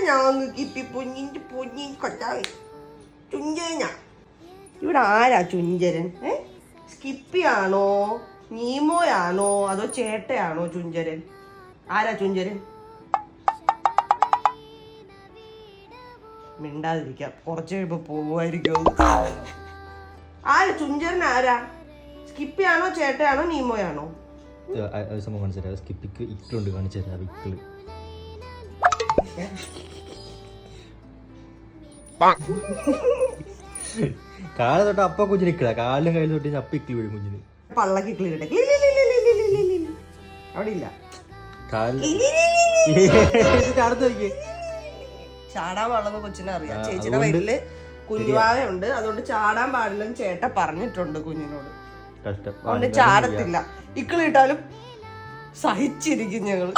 ചുഞ്ചനാന്ന് കിപ്പി പൊന്നിന്റെ പൊന്നി കൊട്ടാവേ ചുഞ്ചന. ഇവിടെ ആരാ ചുഞ്ചരൻ? സ്കിപ്പിയാണോ നീമോയാണോ അതോ ചേട്ടയാണോ ചുഞ്ചരൻ? ആരാ ചുഞ്ചരൻ? മിണ്ടാതിരിക്കാം, കുറച്ച് കഴിയുമ്പോ പോവായിരിക്കും. ആരാ ചുഞ്ചരൻ? ആരാ? സ്കിപ്പിയാണോ ചേട്ടയാണോ നീമോയാണോ? സംഭവം കാണിച്ചു സ്കിപ്പിക്ക് ഇക്കളുണ്ട്, കാണിച്ചു തരാം. ഇക്കള് കാല് തൊട്ട് അപ്പ കുഞ്ഞിന് ഇക്കള, കാലിലും കയ്യിൽ തൊട്ട് അപ്പ ഇക്കിളി വീഴും കുഞ്ഞിന്. പള്ളക്ക് ഇക്കിളിട്ടെ അവിടെ ഇല്ല. ചാടാൻ പാടില്ലെന്ന് കൊച്ചിനെ അറിയാം. ചേച്ചിയുടെ വയറ്റില് കുഞ്ഞുവാവയുണ്ട്, അതുകൊണ്ട് ചാടാൻ പാടില്ലെന്ന് ചേട്ട പറഞ്ഞിട്ടുണ്ട് കുഞ്ഞിനോട്. അതുകൊണ്ട് ചാടത്തില്ല. ഇക്കിളിട്ടാലും സഹിച്ചിരിക്കും ഞങ്ങള്.